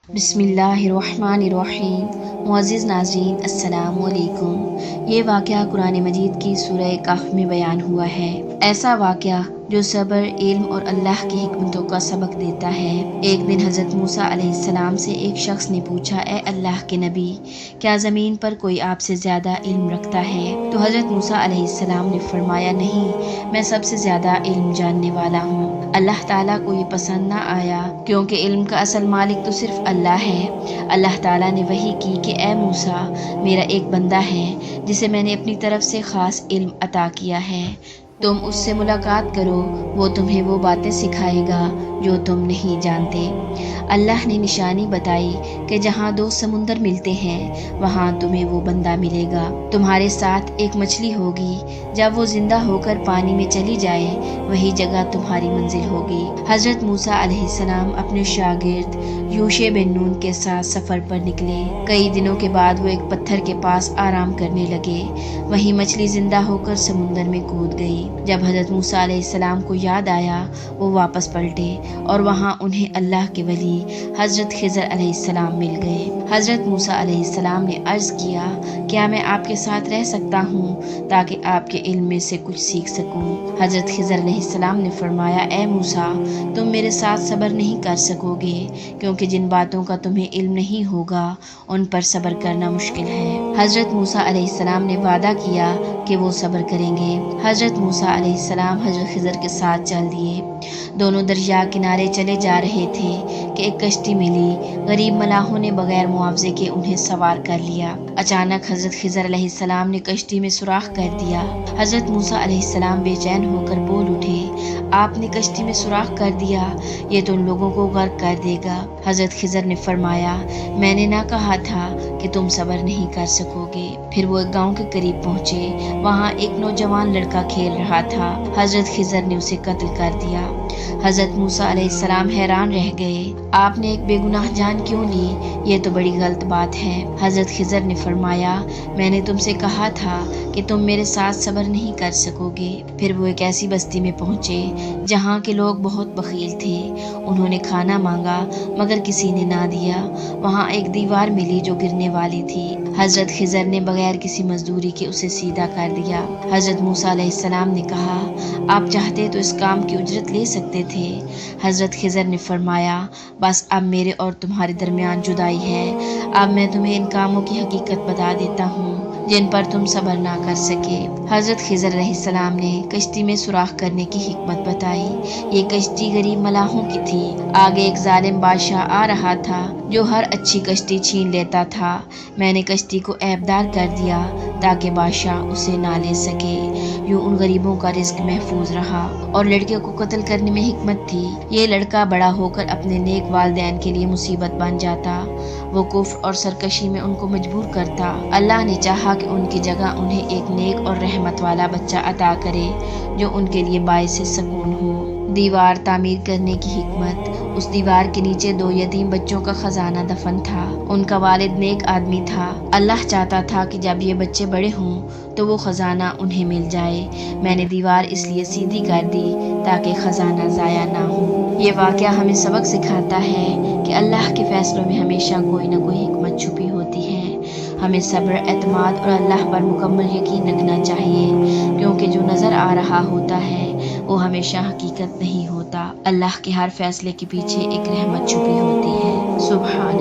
بسم اللہ الرحمن الرحیم۔ معزز ناظرین السلام علیکم۔ یہ واقعہ قرآن مجید کی سورہ کہف میں بیان ہوا ہے۔ ایسا واقعہ جو صبر، علم اور اللہ کی حکمتوں کا سبق دیتا ہے۔ ایک دن حضرت موسیٰ علیہ السلام سے ایک شخص نے پوچھا، اے اللہ کے نبی، کیا زمین پر کوئی آپ سے زیادہ علم رکھتا ہے؟ تو حضرت موسیٰ علیہ السلام نے فرمایا، نہیں، میں سب سے زیادہ علم جاننے والا ہوں۔ اللہ تعالیٰ کو یہ پسند نہ آیا، کیونکہ علم کا اصل مالک تو صرف اللہ ہے۔ اللہ تعالیٰ نے وحی کی کہ اے موسیٰ، میرا ایک بندہ ہے جسے میں نے اپنی طرف سے خاص علم عطا کیا ہے، تم اس سے ملاقات کرو، وہ تمہیں وہ باتیں سکھائے گا جو تم نہیں جانتے۔ اللہ نے نشانی بتائی کہ جہاں دو سمندر ملتے ہیں وہاں تمہیں وہ بندہ ملے گا۔ تمہارے ساتھ ایک مچھلی ہوگی، جب وہ زندہ ہو کر پانی میں چلی جائے وہی جگہ تمہاری منزل ہوگی۔ حضرت موسیٰ علیہ السلام اپنے شاگرد یوشع بن نون کے ساتھ سفر پر نکلے۔ کئی دنوں کے بعد وہ ایک پتھر کے پاس آرام کرنے لگے، وہیں مچھلی زندہ ہو کر سمندر میں کود گئی۔ جب حضرت موسیٰ علیہ السلام کو یاد آیا وہ واپس پلٹے اور وہاں انہیں اللہ کے ولی حضرت خضر علیہ السلام مل گئے۔ حضرت موسیٰ علیہ السلام نے عرض کیا، کیا میں آپ کے ساتھ رہ سکتا ہوں تاکہ آپ کے علم میں سے کچھ سیکھ سکوں؟ حضرت خضر علیہ السلام نے فرمایا، اے موسیٰ، تم میرے ساتھ صبر نہیں کر سکو گے، کیونکہ جن باتوں کا تمہیں علم نہیں ہوگا ان پر صبر کرنا مشکل ہے۔ حضرت موسیٰ علیہ السلام نے وعدہ کیا کہ وہ صبر کریں گے۔ حضرت موسیٰ علیہ السلام حضرت خضر کے ساتھ چل دیے۔ دونوں دریا کنارے چلے جا رہے تھے کہ ایک کشتی ملی۔ غریب ملاحوں نے بغیر معاوضے کے انہیں سوار کر لیا۔ اچانک حضرت خضر علیہ السلام نے کشتی میں سوراخ کر دیا۔ حضرت موسیٰ علیہ السلام بے چین ہو کر بول اٹھے، آپ نے کشتی میں سوراخ کر دیا، یہ تو ان لوگوں کو غرق کر دے گا۔ حضرت خضر نے فرمایا، میں نے نہ کہا تھا کہ تم صبر نہیں کر سکو گے۔ پھر وہ ایک گاؤں کے قریب پہنچے، وہاں ایک نوجوان لڑکا کھیل رہا تھا۔ حضرت خضر نے اسے قتل کر دیا۔ حضرت موسیٰ علیہ السلام حیران رہ گئے، آپ نے ایک بے گناہ جان کیوں لی؟ یہ تو بڑی غلط بات ہے۔ حضرت خضر نے فرمایا، میں نے تم سے کہا تھا کہ تم میرے ساتھ صبر نہیں کر سکو گے۔ پھر وہ ایک ایسی بستی میں پہنچے جہاں کے لوگ بہت بخیل تھے۔ انہوں نے کھانا مانگا مگر کسی نے نہ دیا۔ وہاں ایک دیوار ملی جو گرنے والی تھی۔ حضرت خضر نے بغیر کسی مزدوری کے اسے سیدھا کر دیا۔ حضرت موسیٰ علیہ السلام نے کہا، آپ چاہتے تو اس کام کی اجرت لے سکتے تھے۔ حضرت خضر نے فرمایا، بس اب میرے اور تمہارے درمیان جدائی ہے۔ اب میں تمہیں ان کاموں کی حقیقت بتا دیتا ہوں جن پر تم صبر نہ کر سکے۔ حضرت خضر علیہ السلام نے کشتی میں سوراخ کرنے کی حکمت بتائی۔ یہ کشتی غریب ملاحوں کی تھی۔ آگے ایک ظالم بادشاہ آ رہا تھا جو ہر اچھی کشتی چھین لیتا تھا۔ میں نے کشتی کو عیبدار کر دیا تاکہ بادشاہ اسے نہ لے سکے۔ یوں ان غریبوں کا رزق محفوظ رہا اور لڑکے کو قتل کرنے میں حکمت تھی۔ یہ لڑکا بڑا ہو کر اپنے نیک والدین کے لیے مصیبت بن جاتا، وہ کفر اور سرکشی میں ان کو مجبور کرتا۔ اللہ نے چاہا کہ ان کی جگہ انہیں ایک نیک اور رحمت والا بچہ عطا کرے جو ان کے لیے باعث سکون ہو۔ دیوار تعمیر کرنے کی حکمت۔ اس دیوار کے نیچے 2 یتیم بچوں کا خزانہ دفن تھا۔ ان کا والد نیک آدمی تھا۔ اللہ چاہتا تھا کہ جب یہ بچے بڑے ہوں تو وہ خزانہ انہیں مل جائے۔ میں نے دیوار اس لیے سیدھی کر دی تاکہ خزانہ ضائع نہ ہو۔ یہ واقعہ ہمیں سبق سکھاتا ہے کہ اللہ کے فیصلوں میں ہمیشہ کوئی نہ کوئی حکمت چھپی ہوتی ہے۔ ہمیں صبر، اعتماد اور اللہ پر مکمل یقین رکھنا چاہیے، کیونکہ جو نظر آ رہا ہوتا ہے وہ ہمیشہ حقیقت نہیں ہوتا۔ اللہ کے ہر فیصلے کے پیچھے ایک رحمت چھپی ہوتی ہے۔ سبحان